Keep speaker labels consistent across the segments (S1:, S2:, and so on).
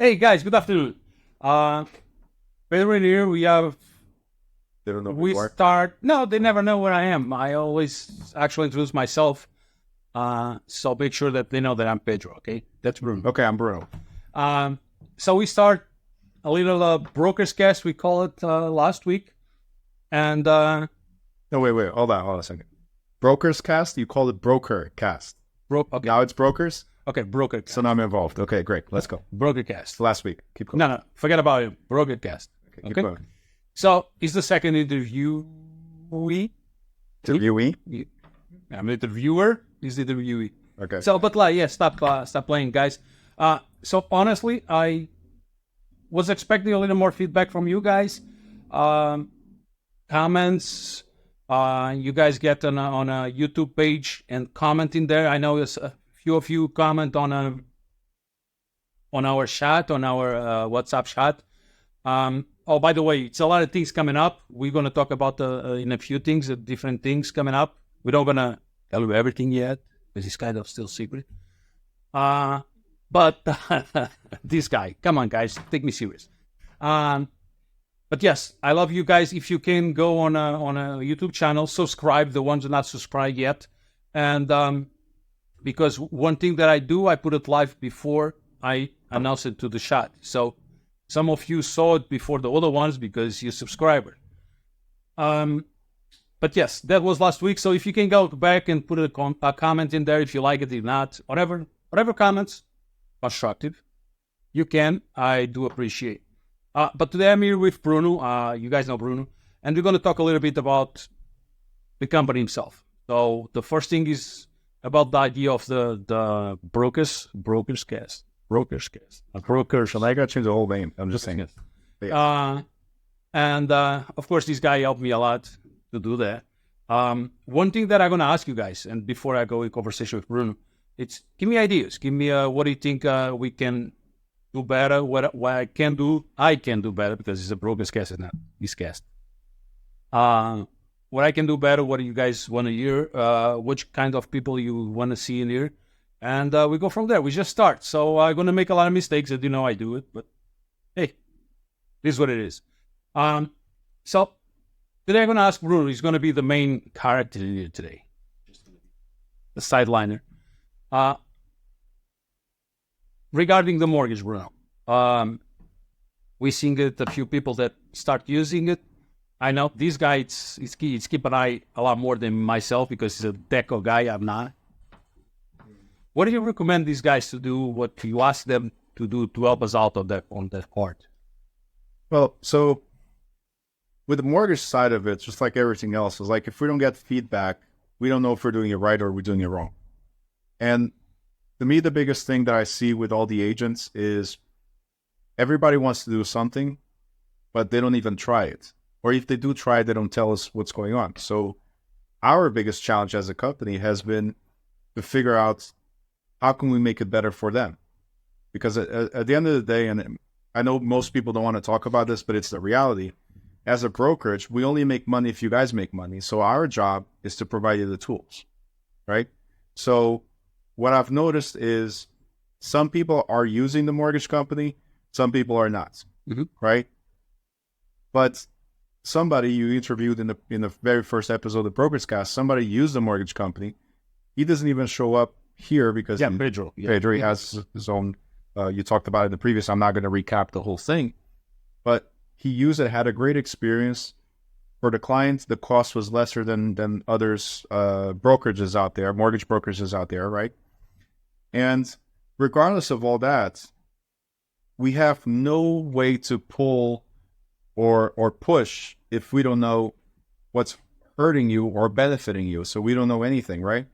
S1: Hey guys, good afternoon. Right here we have.
S2: They don't know who
S1: We
S2: you are.
S1: start. No, they never know where I am. I always actually introduce myself. So make sure that they know that I'm Pedro. Okay, that's Bruno.
S2: Okay, I'm Bruno.
S1: So we start a little BrokerCast. We call it last week, and
S2: No, wait. Hold on a second. BrokerCast? You call it BrokerCast.
S1: okay,
S2: Now it's Brokers?
S1: okay, BrokerCast.
S2: So now I'm involved. Okay, great. Let's go.
S1: BrokerCast.
S2: Last week. Keep going.
S1: No, forget about it. BrokerCast.
S2: Keep going.
S1: So it's the second interview.
S2: Interviewee?
S1: I'm the interviewer. He's the interviewee.
S2: Okay.
S1: So, but stop playing, guys. So honestly, I was expecting a little more feedback from you guys. Comments. You guys get on a YouTube page and comment in there. I know there's a few of you comment on our chat, on our WhatsApp chat. Oh, by the way, it's a lot of things coming up. We're going to talk about in a few things, different things coming up. We're not going to tell you everything yet, because it's kind of still secret. But this guy, come on, guys, take me serious. But yes, I love you guys. If you can go on a YouTube channel, subscribe, the ones that are not subscribed yet. And because one thing that I do, I put it live before I announce it to the chat. So some of you saw it before the other ones because you're subscriber. But yes, that was last week. So if you can go back and put a comment in there, if you like it or not, whatever comments, constructive, you can. I do appreciate. But today I'm here with Bruno. You guys know Bruno, and we're going to talk a little bit about the company himself. So the first thing is about the idea of the BrokerCast.
S2: So I got to change the whole name. I'm just saying it.
S1: And of course, this guy helped me a lot to do that. One thing that I'm going to ask you guys, and before I go in conversation with Bruno, it's give me ideas. Give me what do you think we can do better? What I can do better, because it's a BrokerCast and not this cast. What I can do better, what do you guys want to hear, which kind of people you want to see in here, and we go from there. We just start. So I'm going to make a lot of mistakes, and I do it, but hey, this is what it is. So today I'm going to ask Bruno. He's going to be the main character in here today, the sideliner. Regarding the mortgage, Bruno, we seeing it, a few people that start using it. I know this guy, it's keep an eye a lot more than myself because he's a deco guy. I'm not. What do you recommend these guys to do? What you ask them to do to help us out on that part?
S2: Well, so with the mortgage side of it, just like everything else, is like if we don't get feedback, we don't know if we're doing it right or we're doing it wrong. And to me, the biggest thing that I see with all the agents is everybody wants to do something, but they don't even try it. Or if they do try it, they don't tell us what's going on. So our biggest challenge as a company has been to figure out how can we make it better for them? Because at the end of the day, and I know most people don't want to talk about this, but it's the reality. As a brokerage, we only make money if you guys make money. So our job is to provide you the tools, right? So what I've noticed is some people are using the mortgage company, some people are not, right? But somebody you interviewed in the very first episode of BrokerCast, somebody used the mortgage company. He doesn't even show up here because
S1: Pedro
S2: has his own. You talked about it in the previous. I'm not going to recap the whole thing, but he used it, had a great experience. For the clients, the cost was lesser than others brokerages out there, mortgage brokerages out there, right? And regardless of all that, we have no way to pull or push if we don't know what's hurting you or benefiting you. So we don't know anything, right?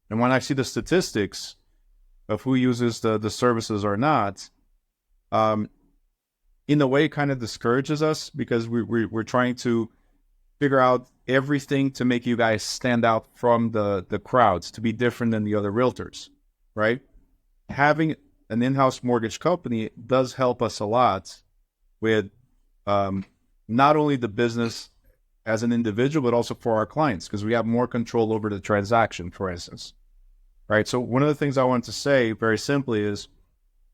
S2: And when I see the statistics of who uses the services or not, in a way, it kind of discourages us because we're trying to figure out everything to make you guys stand out from the crowds, to be different than the other realtors, right? Having an in-house mortgage company does help us a lot with not only the business as an individual, but also for our clients, because we have more control over the transaction, for instance, right? So one of the things I want to say very simply is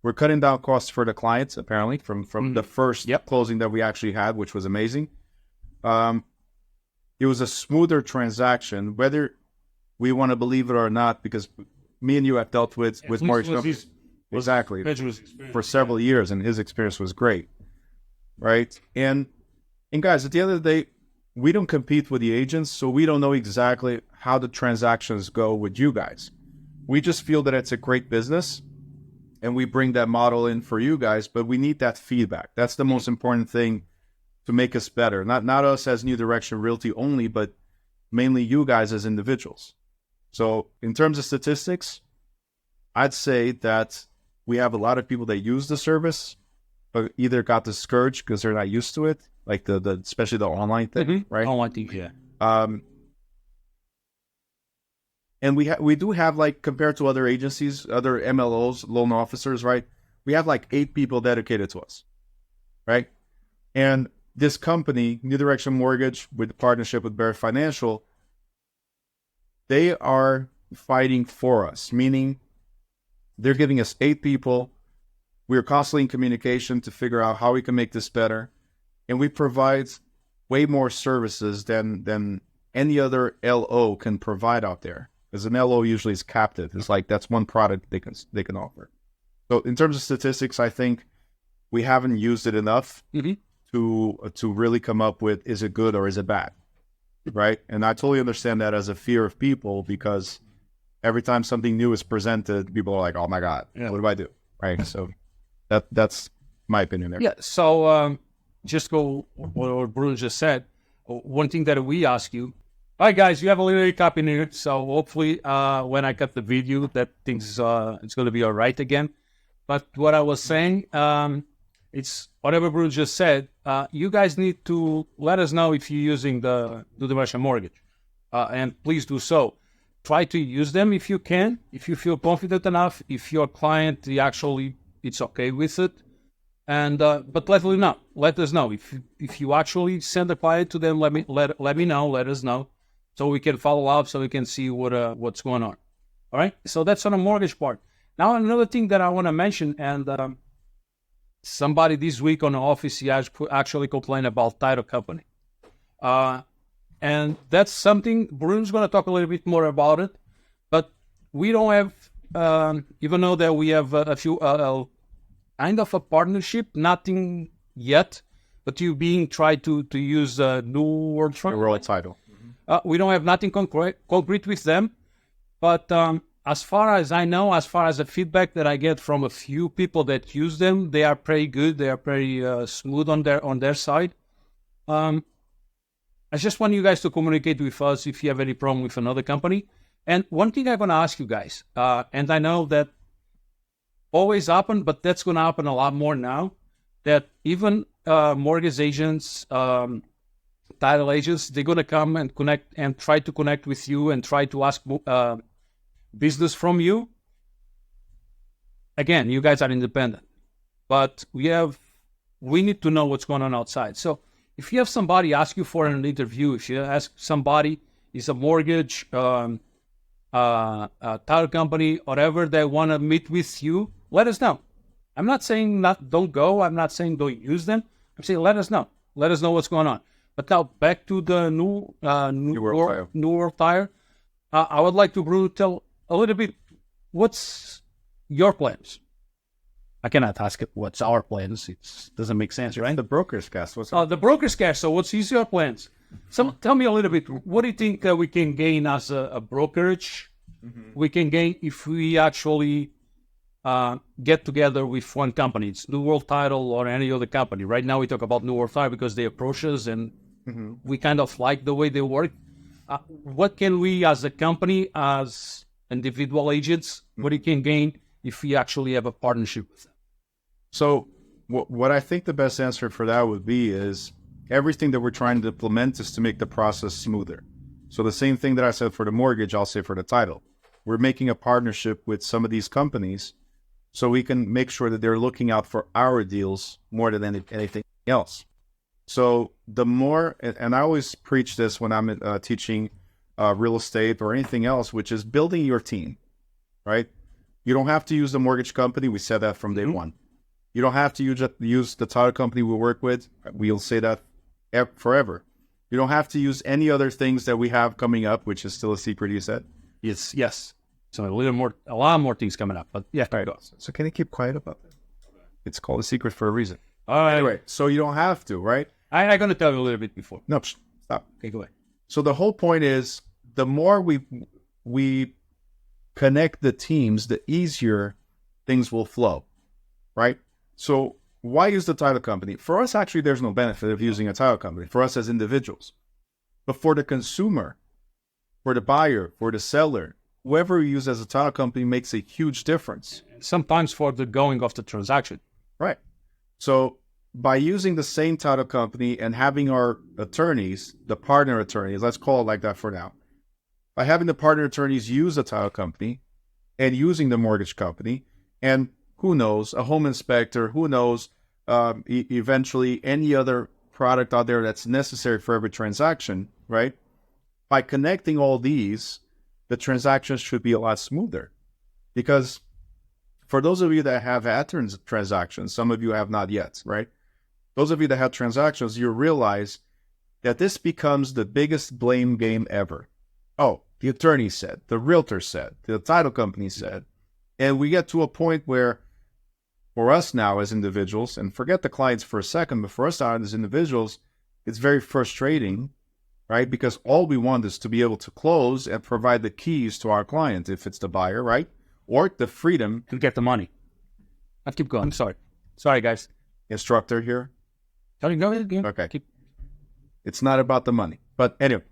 S2: We're cutting down costs for the clients, apparently, from the first closing that we actually had, which was amazing. It was a smoother transaction, whether we want to believe it or not, because me and you have dealt with mortgage companies exactly for several years, and his experience was great, right? And guys, at the end of the day, we don't compete with the agents, so we don't know exactly how the transactions go with you guys. We just feel that it's a great business, and we bring that model in for you guys, but we need that feedback. That's the most important thing to make us better. Not us as New Direction Realty only, but mainly you guys as individuals. So in terms of statistics, I'd say that we have a lot of people that use the service, but either got discouraged because they're not used to it, like the especially the online thing, right?
S1: Online thing, yeah.
S2: And we do have, like, compared to other agencies, other MLOs, loan officers, right? We have like 8 people dedicated to us, right? And this company, New Direction Mortgage, with partnership with Bear Financial, they are fighting for us, meaning they're giving us 8 people. We're constantly in communication to figure out how we can make this better. And we provide way more services than any other LO can provide out there. Because an LO usually is captive. It's like that's one product they can offer. So in terms of statistics, I think we haven't used it enough to really come up with, is it good or is it bad, right? And I totally understand that as a fear of people, because every time something new is presented, people are like, "Oh my God, what do I do?" Right? So that's my opinion there.
S1: Yeah. So just go what Bruno just said. One thing that we ask you. All right, guys, you have a little recap in here, so hopefully when I cut the video, that things it's going to be all right again. But what I was saying, it's whatever Bruno just said. You guys need to let us know if you're using the New Direction Mortgage, and please do so. Try to use them if you can, if you feel confident enough. If your client it's okay with it, and but let us know if you actually send a client to them. Let me know. Let us know. So we can follow up, so we can see what's going on. All right? So that's on the mortgage part. Now, another thing that I want to mention, and somebody this week on the office, he actually complained about title company. And that's something, Bruno's going to talk a little bit more about it, but we don't have, even though that we have a few, kind of a partnership, nothing yet, but you being tried to use New World
S2: Title.
S1: We don't have nothing concrete with them, but as far as I know, as far as the feedback that I get from a few people that use them, they are pretty good. They are pretty smooth on their side. I just want you guys to communicate with us if you have any problem with another company. And one thing I'm going to ask you guys, and I know that always happen, but that's going to happen a lot more now, that even mortgage agents, title agents, they're going to come and connect and try to connect with you and try to ask business from you. Again, you guys are independent, but we need to know what's going on outside. So if you have somebody ask you for an interview, if you ask somebody, is a mortgage, title company, whatever, they want to meet with you, let us know. I'm not saying don't go. I'm not saying don't use them. I'm saying let us know. Let us know what's going on. But now back to the New World Tire. I would like to, Bruno, tell a little bit, what's your plans? I cannot ask it what's our plans. It doesn't make sense, right?
S2: The BrokerCast. What's
S1: the BrokerCast. So what's your plans? So tell me a little bit. What do you think we can gain as a brokerage? We can gain if we actually get together with one company. It's New World Title or any other company. Right now we talk about New World Title because they approach us and we kind of like the way they work. What can we as a company, as individual agents, what you can gain if we actually have a partnership with them?
S2: So what I think the best answer for that would be is everything that we're trying to implement is to make the process smoother. So the same thing that I said for the mortgage, I'll say for the title. We're making a partnership with some of these companies so we can make sure that they're looking out for our deals more than anything else. So the more, and I always preach this when I'm teaching real estate or anything else, which is building your team, right? You don't have to use the mortgage company. We said that from day one. You don't have to use the title company we work with. We'll say that forever. You don't have to use any other things that we have coming up, which is still a secret, you said?
S1: Yes. So a lot more things coming up. But yeah,
S2: All right. So can you keep quiet about that? It's called a secret for a reason.
S1: All right.
S2: Anyway, so you don't have to, right?
S1: I'm going to tell you a little bit before.
S2: No, stop.
S1: Okay, go ahead.
S2: So the whole point is, the more we connect the teams, the easier things will flow, right? So why use the title company? For us, actually, there's no benefit of using a title company for us as individuals. But for the consumer, for the buyer, for the seller, whoever you use as a title company makes a huge difference.
S1: Sometimes for the going of the transaction.
S2: Right. So by using the same title company and having our attorneys, the partner attorneys, let's call it like that for now, by having the partner attorneys use the title company and using the mortgage company, and who knows, a home inspector, who knows, eventually any other product out there that's necessary for every transaction, right? By connecting all these, the transactions should be a lot smoother. Because for those of you that have had transactions, some of you have not yet, right? Those of you that have transactions, you realize that this becomes the biggest blame game ever. Oh, the attorney said, the realtor said, the title company said. And we get to a point where, for us now as individuals, and forget the clients for a second, but for us now as individuals, it's very frustrating, right? Because all we want is to be able to close and provide the keys to our client, if it's the buyer, right? Or the freedom
S1: to get the money. I'll keep going. I'm sorry. Sorry, guys.
S2: Instructor here.
S1: Tell you, go ahead again.
S2: Okay. It's not about the money. But anyway.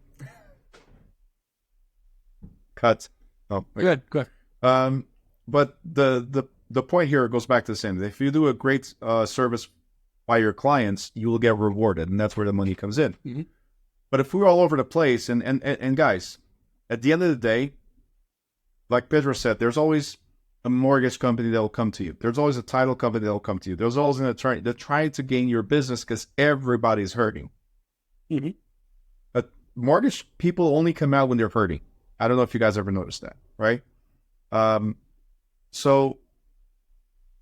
S2: Cut. Oh,
S1: wait. Good.
S2: But the point here goes back to the same. If you do a great service by your clients, you will get rewarded, and that's where the money comes in. Mm-hmm. But if we're all over the place, and guys, at the end of the day, like Pedro said, there's always a mortgage company that will come to you. There's always a title company that will come to you. There's always an attorney. They're trying to gain your business because everybody's hurting. Mm-hmm. But mortgage people only come out when they're hurting. I don't know if you guys ever noticed that, right? So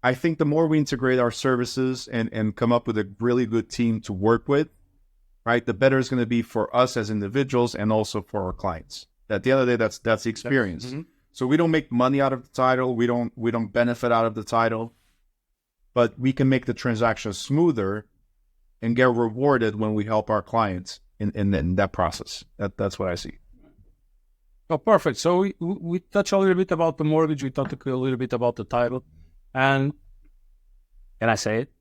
S2: I think the more we integrate our services and come up with a really good team to work with, right, the better it's going to be for us as individuals and also for our clients. At the end of the day, that's the experience. Mm-hmm. So we don't make money out of the title. We don't benefit out of the title, but we can make the transaction smoother and get rewarded when we help our clients in that process. That's what I see.
S1: Oh, perfect. So we touched a little bit about the mortgage. We talked a little bit about the title. And can I say it?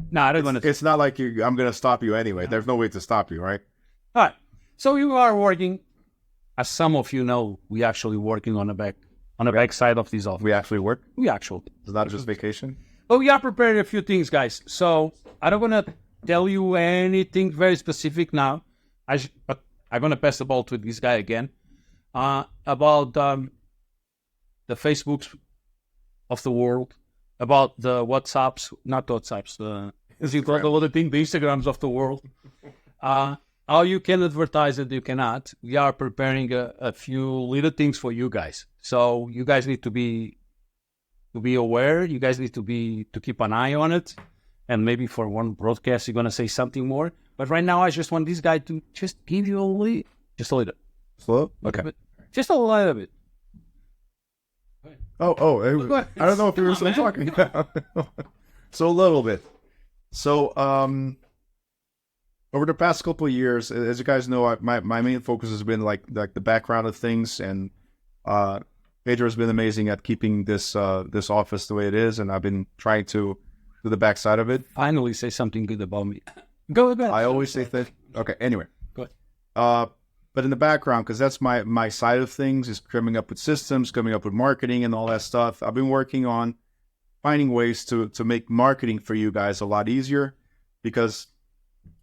S1: No, I don't want to.
S2: It's not like I'm going to stop you anyway. No. There's no way to stop you, right?
S1: All right. So you are working, as some of you know, we actually working on the back side of this office.
S2: We actually work?
S1: We actually.
S2: It's not just vacation?
S1: But we are preparing a few things, guys. So I don't want to tell you anything very specific now. But I'm going to pass the ball to this guy again about the Facebooks of the world, about the WhatsApps, not WhatsApps, the Instagrams of the world. How you can advertise it, you cannot. We are preparing a few little things for you guys. So you guys need to be aware. You guys need to keep an eye on it. And maybe for one broadcast, you're going to say something more. But right now, I just want this guy to just give you just a little.
S2: Slow? Okay.
S1: Just a little bit.
S2: I don't know if you were still talking. So a little bit. So over the past couple of years, as you guys know, my main focus has been like the background of things, and Pedro has been amazing at keeping this office the way it is, and I've been trying to do the backside of it.
S1: Finally, say something good about me. Go ahead.
S2: I always say that. Okay. Anyway.
S1: Go ahead.
S2: But in the background, because that's my side of things, is coming up with systems, coming up with marketing and all that stuff. I've been working on finding ways to make marketing for you guys a lot easier, because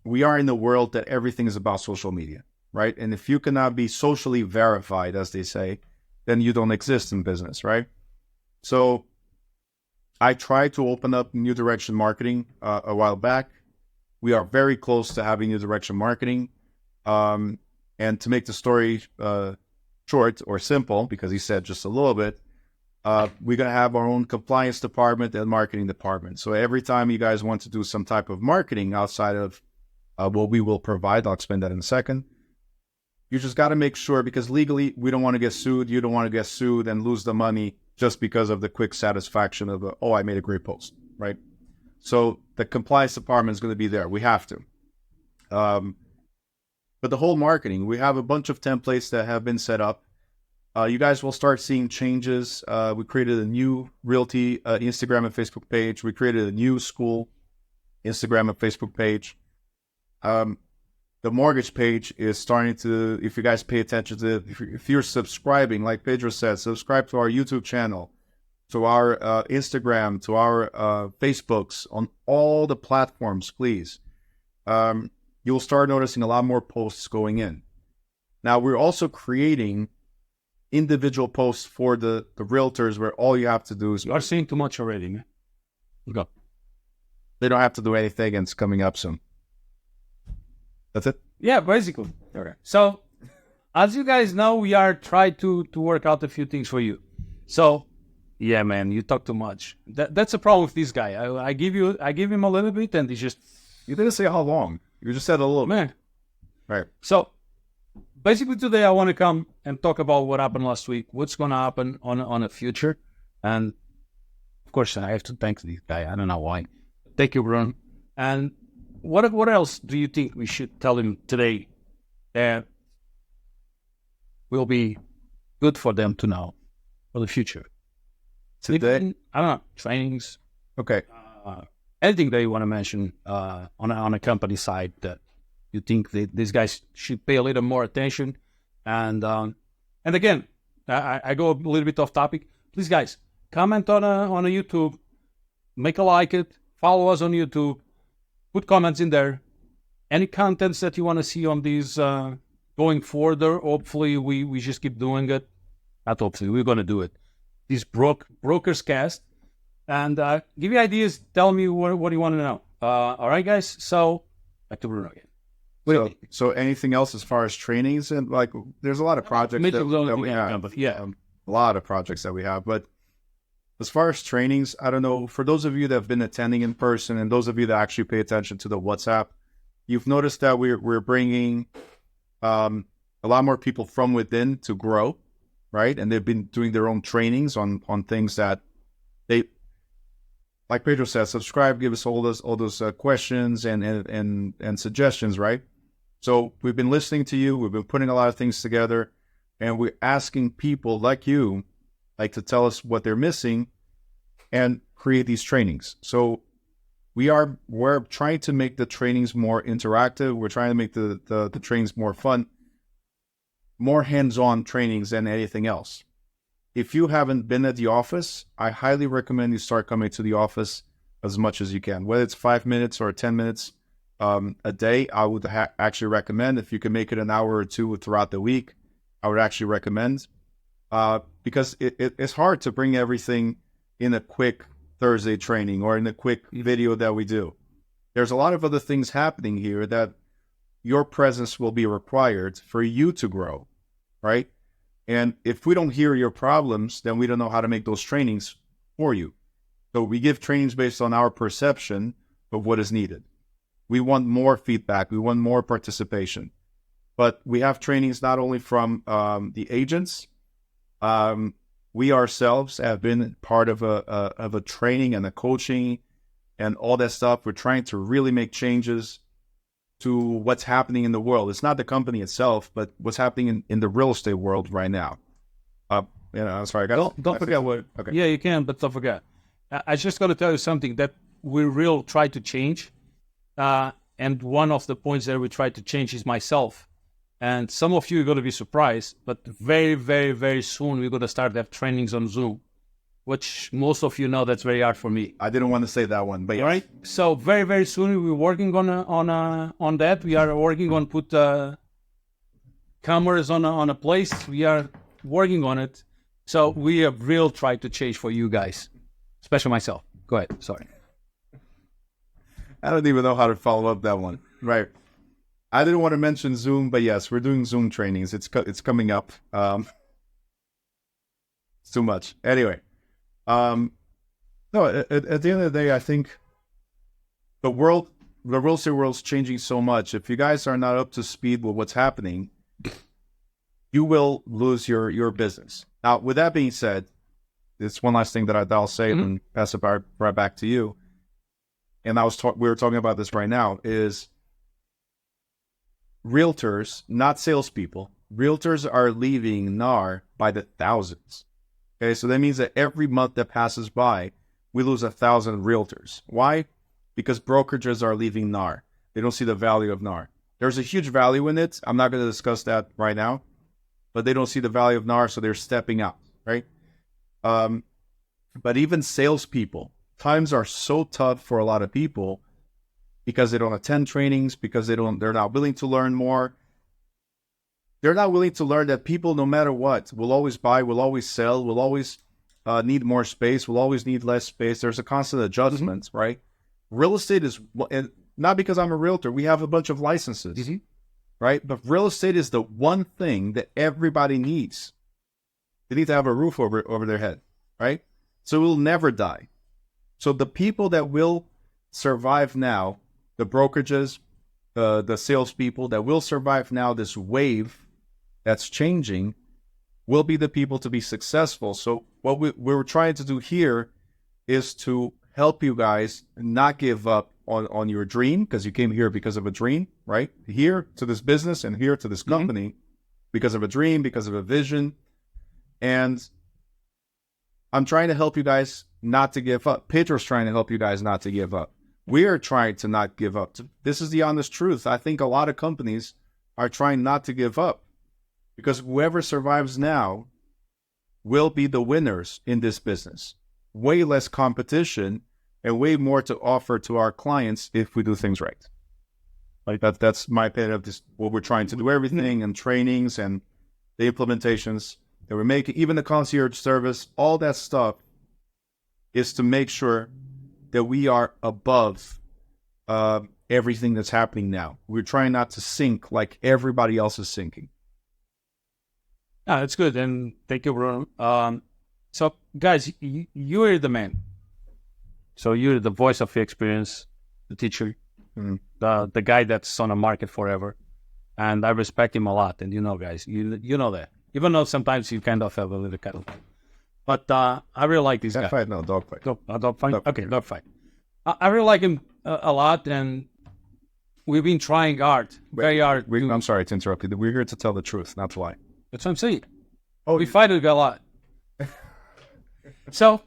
S2: we are in the world that everything is about social media, right? And if you cannot be socially verified, as they say, then you don't exist in business, right? So I tried to open up New Direction Marketing a while back. We are very close to having New Direction Marketing. And to make the story short or simple, because he said just a little bit, We're going to have our own compliance department and marketing department. So every time you guys want to do some type of marketing outside of what we will provide, I'll explain that in a second. You just got to make sure, because legally we don't want to get sued. You don't want to get sued and lose the money just because of the quick satisfaction of, I made a great post, right? So the compliance department is going to be there. We have to. But the whole marketing, we have a bunch of templates that have been set up. You guys will start seeing changes. We created a new Realty Instagram and Facebook page. We created a new school Instagram and Facebook page. The mortgage page is starting to, if you guys pay attention to it, if you're subscribing, like Pedro said, subscribe to our YouTube channel, to our Instagram, to our Facebooks, on all the platforms, please. You'll start noticing a lot more posts going in. Now, we're also creating individual posts for the realtors where all you have to do is...
S1: You are seeing too much already, man. Go.
S2: They don't have to do anything, and it's coming up soon. That's it?
S1: Yeah, basically. Okay. So, as you guys know, we are trying to work out a few things for you. So, yeah, man, you talk too much. That's a problem with this guy. I give him a little bit, and he just...
S2: You didn't say how long. You just said a little.
S1: Man.
S2: Right.
S1: So, basically today I want to come and talk about what happened last week, what's going to happen on the future. And, of course, I have to thank this guy. I don't know why. Thank you, Bruno. And what else do you think we should tell him today that will be good for them to know for the future?
S2: Today?
S1: I don't know, trainings.
S2: Okay.
S1: Anything that you want to mention on a company side that you think that these guys should pay a little more attention. And again, I go a little bit off topic. Please, guys, comment on a YouTube, make a like it, follow us on YouTube, put comments in there. Any contents that you want to see on these going further, hopefully we just keep doing it. Not hopefully, we're going to do it. This BrokerCast. And give you ideas, tell me what you want to know. All right, guys? So, back to Bruno again.
S2: So anything else as far as trainings? And like, there's a lot of projects that we have.
S1: Yeah.
S2: A lot of projects that we have. But as far as trainings, I don't know, for those of you that have been attending in person and those of you that actually pay attention to the WhatsApp, you've noticed that we're bringing a lot more people from within to grow, right? And they've been doing their own trainings on things that they... Like Pedro said, subscribe, give us all those questions and suggestions, right? So we've been listening to you. We've been putting a lot of things together, and we're asking people like you, to tell us what they're missing and create these trainings. So we're trying to make the trainings more interactive. We're trying to make the trainings more fun, more hands-on trainings than anything else. If you haven't been at the office, I highly recommend you start coming to the office as much as you can. Whether it's 5 minutes or 10 minutes a day, I would actually recommend. If you can make it an hour or two throughout the week, I would actually recommend. Because it's hard to bring everything in a quick Thursday training or in a quick video that we do. There's a lot of other things happening here that your presence will be required for you to grow, right? And if we don't hear your problems, then we don't know how to make those trainings for you. So we give trainings based on our perception of what is needed. We want more feedback. We want more participation. But we have trainings not only from the agents. We ourselves have been part of a training and a coaching and all that stuff. We're trying to really make changes to what's happening in the world. It's not the company itself, but what's happening in the real estate world right now. Sorry,
S1: don't forget what. Okay. Yeah, you can, but don't forget. I just got to tell you something that we will try to change. And one of the points that we try to change is myself. And some of you are going to be surprised, but very, very, very soon we're going to start to have trainings on Zoom, which most of you know that's very hard for me.
S2: I didn't want to say that one, but yes.
S1: All right. So very, very soon we're working on that. We are working on put cameras on a place. We are working on it. So we have real try to change for you guys, especially myself. Go ahead. Sorry.
S2: I don't even know how to follow up that one. Right. I didn't want to mention Zoom, but yes, we're doing Zoom trainings. It's coming up. It's too much. Anyway. No, at the end of the day, I think the real estate world's changing so much. If you guys are not up to speed with what's happening, you will lose your business. Now, with that being said, it's one last thing that I'll say and pass it right back to you. And we were talking about this right now, is realtors, not salespeople. Realtors are leaving NAR by the thousands. Okay, so that means that every month that passes by, we lose 1,000 realtors. Why? Because brokerages are leaving NAR. They don't see the value of NAR. There's a huge value in it. I'm not going to discuss that right now, but they don't see the value of NAR, so they're stepping out, right? But even salespeople, times are so tough for a lot of people because they don't attend trainings, because they're not willing to learn more. They're not willing to learn that people, no matter what, will always buy, will always sell, will always need more space, will always need less space. There's a constant adjustment, right? Real estate is, and not because I'm a realtor, we have a bunch of licenses, right? But real estate is the one thing that everybody needs. They need to have a roof over their head, right? So it will never die. So the people that will survive now, the brokerages, the salespeople that will survive now this wave that's changing, will be the people to be successful. So what we're trying to do here is to help you guys not give up on your dream, because you came here because of a dream, right? Here to this business and here to this company because of a dream, because of a vision. And I'm trying to help you guys not to give up. Pedro's trying to help you guys not to give up. We are trying to not give up. This is the honest truth. I think a lot of companies are trying not to give up, because whoever survives now will be the winners in this business. Way less competition and way more to offer to our clients if we do things right. Like that's my opinion of this, what we're trying to do, everything and trainings and the implementations that we're making, even the concierge service, all that stuff is to make sure that we are above everything that's happening now. We're trying not to sink like everybody else is sinking.
S1: Yeah, that's good. And thank you, Bruno. So, guys, you're the man. So you're the voice of the experience, the teacher, the guy that's on the market forever. And I respect him a lot. And you know, guys, you know that. Even though sometimes you kind of have a little kind of... But I really like this guy.
S2: Fight, no, dog fight.
S1: Dog fight? Okay, dog fight. I really like him a lot, and we've been trying hard, very hard.
S2: I'm sorry to interrupt you. We're here to tell the truth, not to lie.
S1: That's what I'm saying. We fight a lot. So,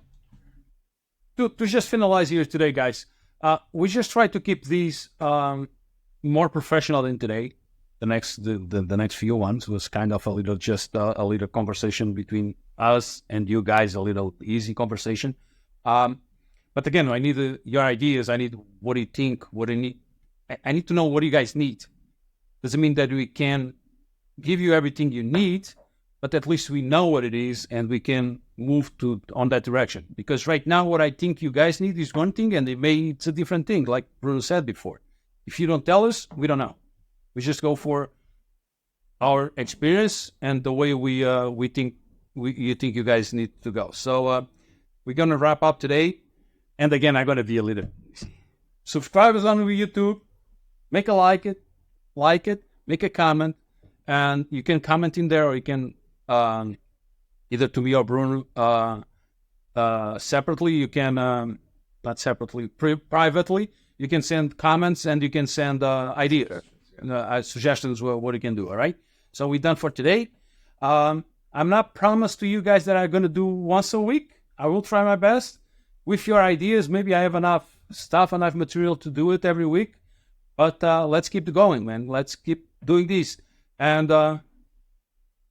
S1: to just finalize here today, guys, we just try to keep these more professional than today. The next few ones was kind of a little conversation between us and you guys, a little easy conversation. But again, I need your ideas. I need what do you think, what do you need. I need to know what you guys need. Doesn't mean that we can give you everything you need, but at least we know what it is and we can move on that direction. Because right now, what I think you guys need is one thing, and it's a different thing, like Bruno said before. If you don't tell us, we don't know. We just go for our experience and the way you think you guys need to go. So we're gonna wrap up today, and again, I'm gonna be a little subscribers on YouTube. Make a like it, make a comment, and you can comment in there, or you can either to me or Bruno separately. You can not separately, privately. You can send comments and you can send ideas. Suggestions what you can do. All right, so we're done for today. I'm not promised to you guys that I'm going to do once a week. I will try my best with your ideas. Maybe I have enough material to do it every week, but let's keep it going, man. Let's keep doing this. And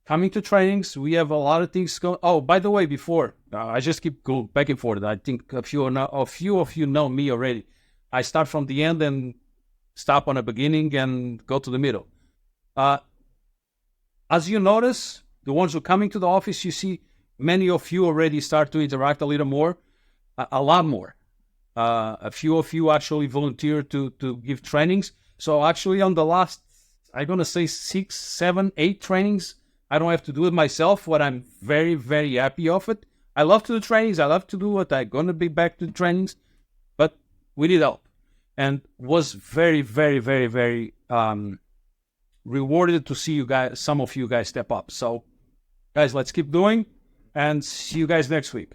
S1: coming to trainings, we have a lot of things going. Oh, by the way, before I just keep going back and forth. I think a few of you know me already. I start from the end and stop on the beginning and go to the middle. As you notice, the ones who are coming to the office, you see many of you already start to interact a little more, a lot more. A few of you actually volunteer to give trainings. So actually on the last, I'm going to say 6, 7, 8 trainings, I don't have to do it myself. What I'm very, very happy of it, I love to do trainings. I love to do it. I'm gonna be back to the trainings, but we need help, and was very, very, very, very rewarded to see you guys. Some of you guys step up. So, guys, let's keep doing, and see you guys next week.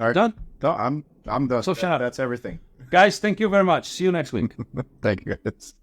S2: All right.
S1: Done?
S2: No, I'm done.
S1: So shut up.
S2: That's everything.
S1: Guys, thank you very much. See you next week.
S2: Thank you, guys.